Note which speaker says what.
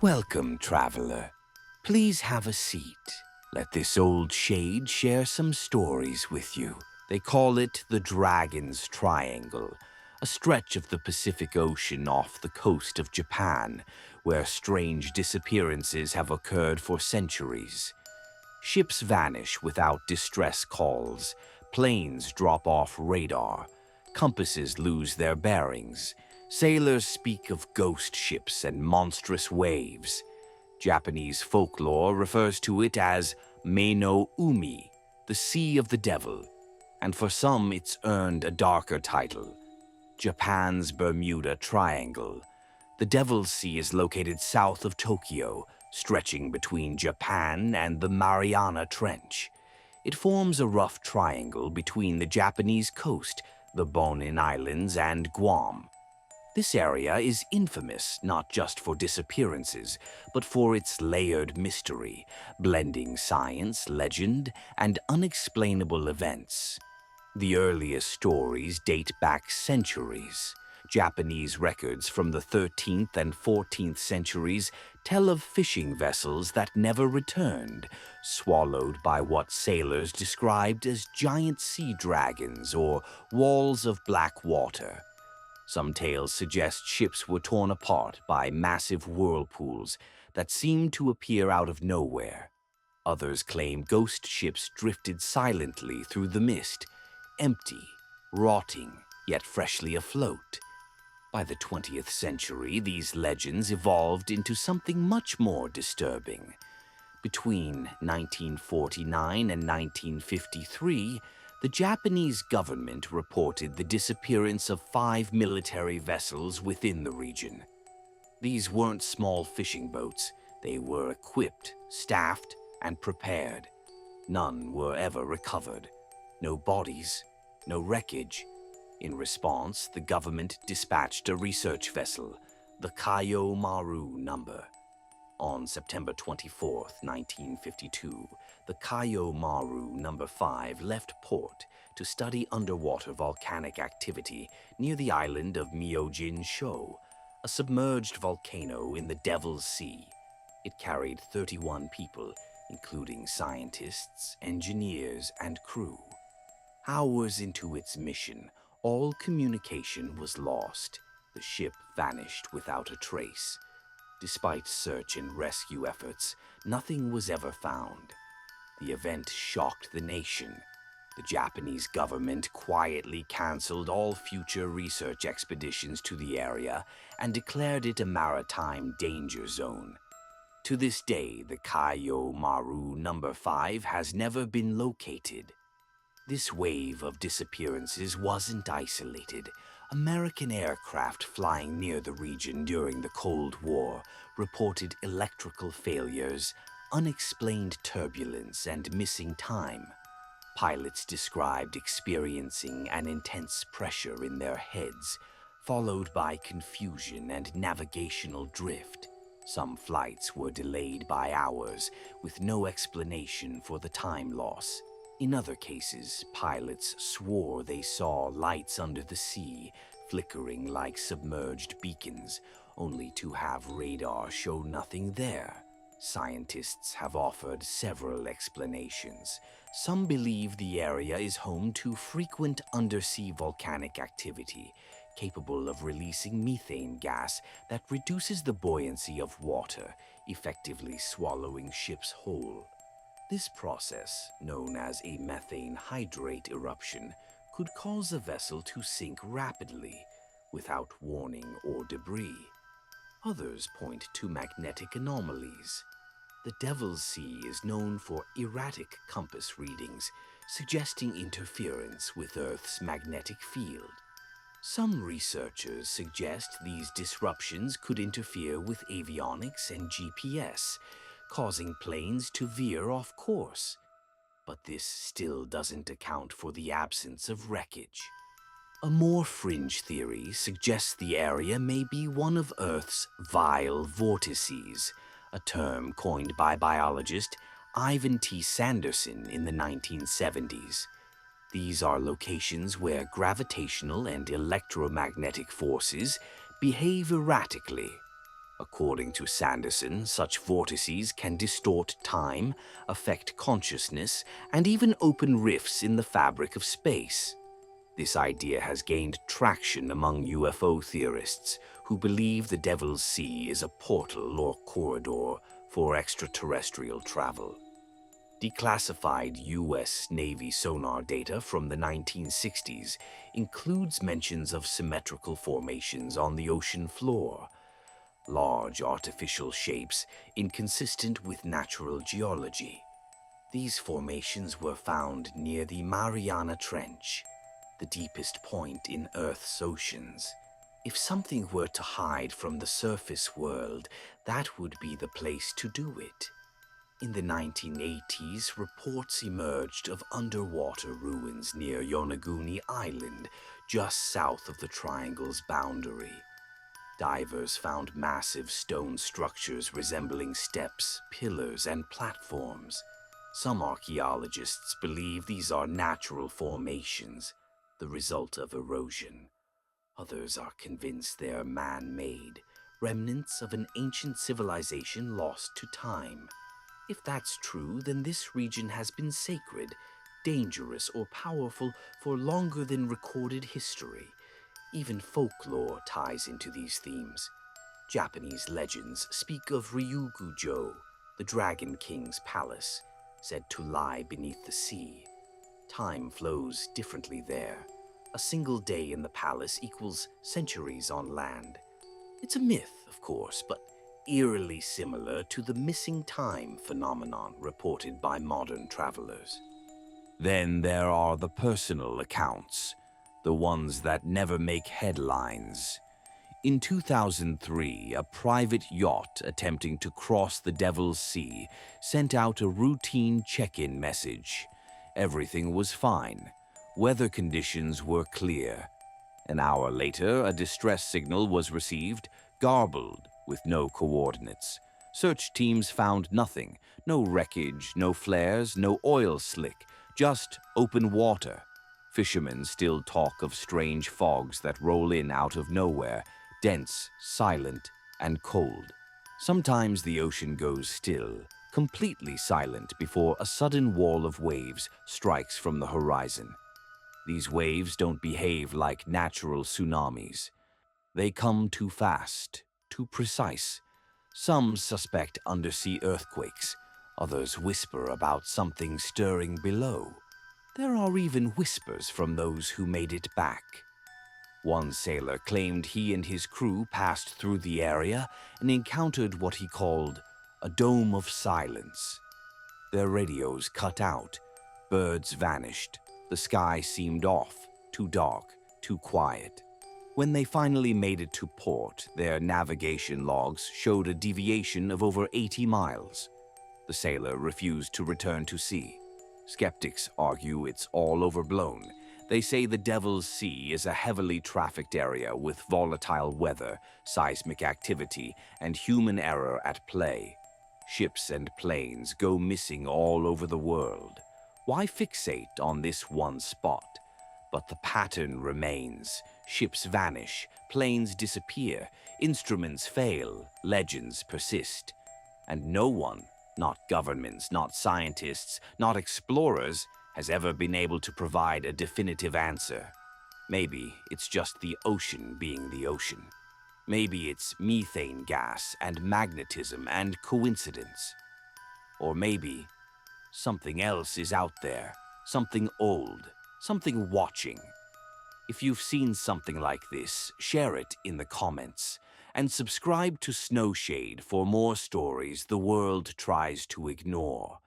Speaker 1: Welcome, traveler. Please have a seat. Let this old shade share some stories with you. They call it the Dragon's Triangle, a stretch of the Pacific Ocean off the coast of Japan, where strange disappearances have occurred for centuries. Ships vanish without distress calls, planes drop off radar, compasses lose their bearings, sailors speak of ghost ships and monstrous waves. Japanese folklore refers to it as Me no Umi, the Sea of the Devil, and for some it's earned a darker title, Japan's Bermuda Triangle. The Devil's Sea is located south of Tokyo, stretching between Japan and the Mariana Trench. It forms a rough triangle between the Japanese coast, the Bonin Islands, and Guam. This area is infamous not just for disappearances, but for its layered mystery, blending science, legend, and unexplainable events. The earliest stories date back centuries. Japanese records from the 13th and 14th centuries tell of fishing vessels that never returned, swallowed by what sailors described as giant sea dragons or walls of black water. Some tales suggest ships were torn apart by massive whirlpools that seemed to appear out of nowhere. Others claim ghost ships drifted silently through the mist, empty, rotting, yet freshly afloat. By the 20th century, these legends evolved into something much more disturbing. Between 1949 and 1953, the Japanese government reported the disappearance of 5 military vessels within the region. These weren't small fishing boats. They were equipped, staffed, and prepared. None were ever recovered. No bodies, no wreckage. In response, the government dispatched a research vessel, the Kayo Maru number. On September 24, 1952, the Kayo Maru number 5 left port to study underwater volcanic activity near the island of Myojin-sho, a submerged volcano in the Devil's Sea. It carried 31 people, including scientists, engineers, and crew. Hours into its mission, all communication was lost. The ship vanished without a trace. Despite search and rescue efforts, nothing was ever found. The event shocked the nation. The Japanese government quietly canceled all future research expeditions to the area and declared it a maritime danger zone. To this day, the Kayo Maru number 5 has never been located. This wave of disappearances wasn't isolated. American aircraft flying near the region during the Cold War reported electrical failures, unexplained turbulence, and missing time. Pilots described experiencing an intense pressure in their heads, followed by confusion and navigational drift. Some flights were delayed by hours, with no explanation for the time loss. In other cases, pilots swore they saw lights under the sea, flickering like submerged beacons, only to have radar show nothing there. Scientists have offered several explanations. Some believe the area is home to frequent undersea volcanic activity, capable of releasing methane gas that reduces the buoyancy of water, effectively swallowing ships whole. This process, known as a methane hydrate eruption, could cause a vessel to sink rapidly, without warning or debris. Others point to magnetic anomalies. The Devil's Sea is known for erratic compass readings, suggesting interference with Earth's magnetic field. Some researchers suggest these disruptions could interfere with avionics and GPS, causing planes to veer off course. But this still doesn't account for the absence of wreckage. A more fringe theory suggests the area may be one of Earth's vile vortices, a term coined by biologist Ivan T. Sanderson in the 1970s. These are locations where gravitational and electromagnetic forces behave erratically. According to Sanderson, such vortices can distort time, affect consciousness, and even open rifts in the fabric of space. This idea has gained traction among UFO theorists who believe the Devil's Sea is a portal or corridor for extraterrestrial travel. Declassified U.S. Navy sonar data from the 1960s includes mentions of symmetrical formations on the ocean floor, large artificial shapes inconsistent with natural geology. These formations were found near the Mariana Trench, the deepest point in Earth's oceans. If something were to hide from the surface world, that would be the place to do it. In the 1980s, reports emerged of underwater ruins near Yonaguni Island, just south of the triangle's boundary. Divers found massive stone structures resembling steps, pillars, and platforms. Some archaeologists believe these are natural formations, the result of erosion. Others are convinced they are man-made, remnants of an ancient civilization lost to time. If that's true, then this region has been sacred, dangerous, or powerful for longer than recorded history. Even folklore ties into these themes. Japanese legends speak of Ryugu-jo, the Dragon King's palace, said to lie beneath the sea. Time flows differently there. A single day in the palace equals centuries on land. It's a myth, of course, but eerily similar to the missing time phenomenon reported by modern travelers. Then there are the personal accounts, the ones that never make headlines. In 2003, a private yacht attempting to cross the Devil's Sea sent out a routine check-in message. Everything was fine. Weather conditions were clear. An hour later, a distress signal was received, garbled, with no coordinates. Search teams found nothing. No wreckage, no flares, no oil slick, just open water. Fishermen still talk of strange fogs that roll in out of nowhere, dense, silent, and cold. Sometimes the ocean goes still, completely silent before a sudden wall of waves strikes from the horizon. These waves don't behave like natural tsunamis. They come too fast, too precise. Some suspect undersea earthquakes. Others whisper about something stirring below. There are even whispers from those who made it back. One sailor claimed he and his crew passed through the area and encountered what he called a dome of silence. Their radios cut out, birds vanished, the sky seemed off, too dark, too quiet. When they finally made it to port, their navigation logs showed a deviation of over 80 miles. The sailor refused to return to sea. Skeptics argue it's all overblown. They say the Devil's Sea is a heavily trafficked area with volatile weather, seismic activity, and human error at play. Ships and planes go missing all over the world. Why fixate on this one spot? But the pattern remains. Ships vanish, planes disappear, instruments fail, legends persist. And no one, not governments, not scientists, not explorers, has ever been able to provide a definitive answer. Maybe it's just the ocean being the ocean. Maybe it's methane gas and magnetism and coincidence. Or maybe something else is out there, something old, something watching. If you've seen something like this, share it in the comments and subscribe to Snowshade for more stories the world tries to ignore.